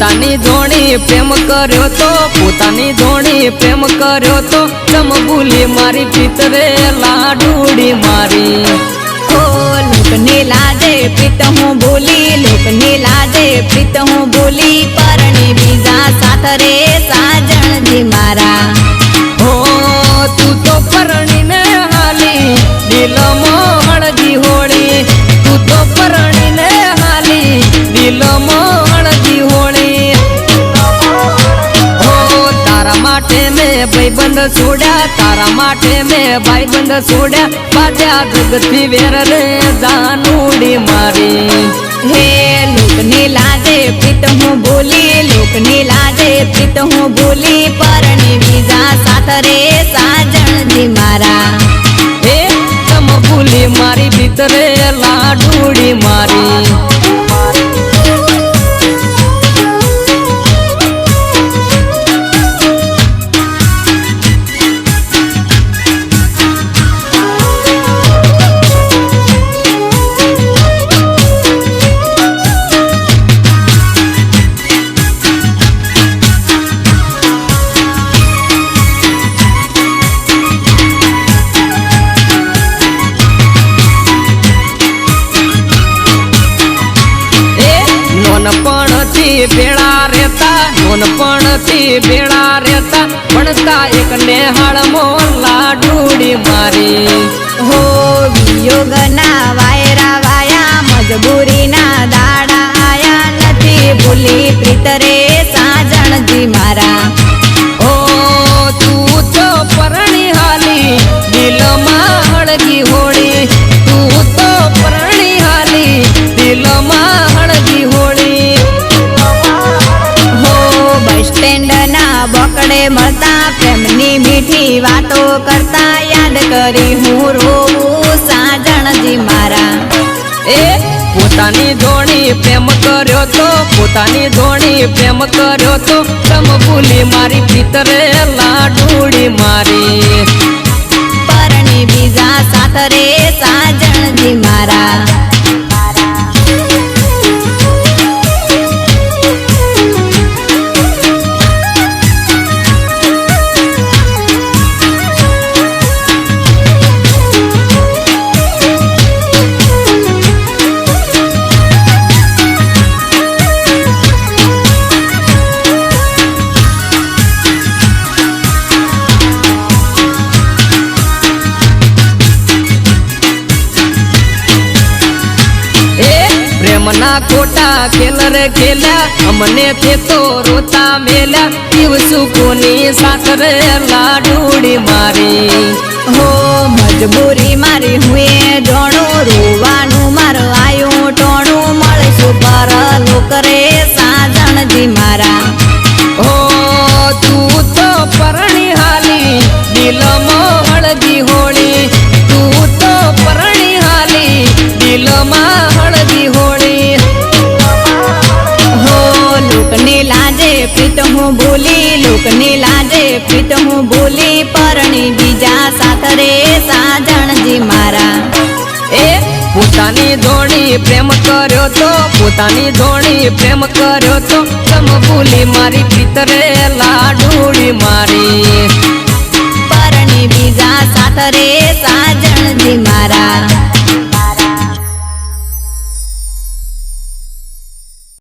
પોતાની ધોણી પ્રેમ કર્યો તો પોતાની ધોણી પ્રેમ કર્યો તો તમ ભૂલી મારી પિતરે લાડુડી મારી ઓ લોકની લાજે પ્રીત હું ભૂલી લોકની લાજે પ્રીત હું ભૂલી પરણી બીજા સાથ રે સાજણજી મારા હો તું તો પરણીને હાલી દિલમાં હળદી હોળી તું તો પરણીને હાલી દિલમાં હળદી હોળી હો તારા માટે મેં ભાઈબંધ છોડ્યા તારા માટે મેં ભાઈબંધ છોડ્યા બાજા જગતથી વેર રે જાનુડી મારી હે લોકની લાજે પ્રીત હું ભૂલી લોકની લાજે પ્રીત હું ભૂલી પરણી બીજા સાથ રે સાજણજી મારા હે તમ ભૂલી મારી ભીતરે લાડુડી મારી નોનપણથી ભેળા રહેતા નોનપણથી ભેળા રહેતા ભણતા એક નેહાળમાં લાડુડી મારી હો વિયોગના વાયરા વાયા મજબૂરીના દાડા આયા નથી ભૂલી પ્રીત રે સાજણજી મારા ઓ તું તો પરણી હાલી દિલમાં હળગી હોળી તું તો પરણી હાલી દિલમાં હળગી હોળી હો બસ સ્ટેન્ડ ના બકડે મળતા પ્રેમની મીઠી વાતો કરતા યાદ કરી હું રોવું સાજણજી મારા એ પોતાની ધોણી પ્રેમ કર્યો તો પોતાની ધોણી પ્રેમ કર્યો તો તમ ભૂલી મારી પિતરે લાડુડી મારી પરણી બીજા સાથ રે સાજણજી મારા પ્રેમના ખોટા ખેલ રે ખેલ્યા અમને તે તો રોતા મેલ્યા દિવસુ કોની સાથ રે લાડુડી મારી હો મજબૂરી મારી હુએ જોણું રોવાનું મારું આયું ટોણું મળશું પર લોક રે સાજણજી મારા હો તું તો પરણી હાલી દિલમાં હળદી હોળી તું તો પરણી હાલી દિલમાં હળદી હોળી હો લોકની લાજે પ્રીત હું ભૂલી લોકની લાજે પ્રીત હું ભૂલી પરણી બીજા સાથ રે સાજણજી મારા એ પોતાની ધોણી પ્રેમ કર્યો તો પોતાની ધોણી પ્રેમ કર્યો તો તમ ભૂલી મારી પિતરે લાડુડી મારી પરણી બીજા સાથ રે સાજણજી મારા